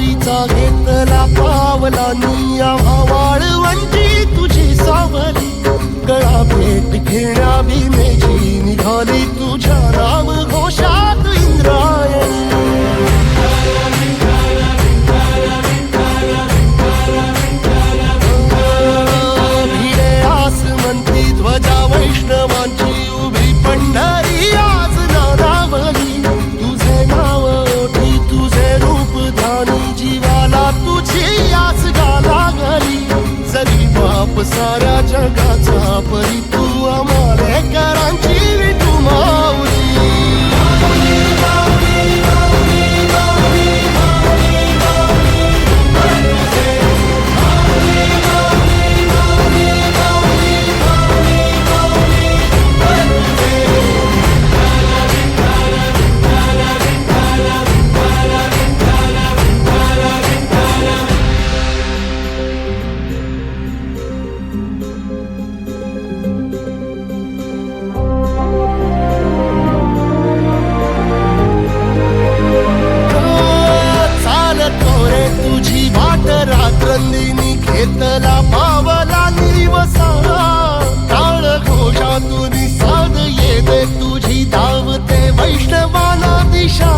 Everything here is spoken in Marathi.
वारीचा घेतला पावलांनी आम्हा वाळवंटी तुझी सावली गळा भेट घेण्या भीमेची निघाली तुझ्या नाम घोषात इंद्रायणी भिडे आसमंती ध्वजा वैष्णवांची उभी पंढरी आज नादावली तुझे नाव ओठी तुझे रूप ध्यानी जीवाला तुझी आस लागली जरी बाप साऱ्या जगाचा परी तू आमालेकरांची विठू माऊली तुझी वाट रात्रंदिनी घेतला पावला निवसा टाळ घोषातून साध येते तुझी धावते वैष्णवाला दिशा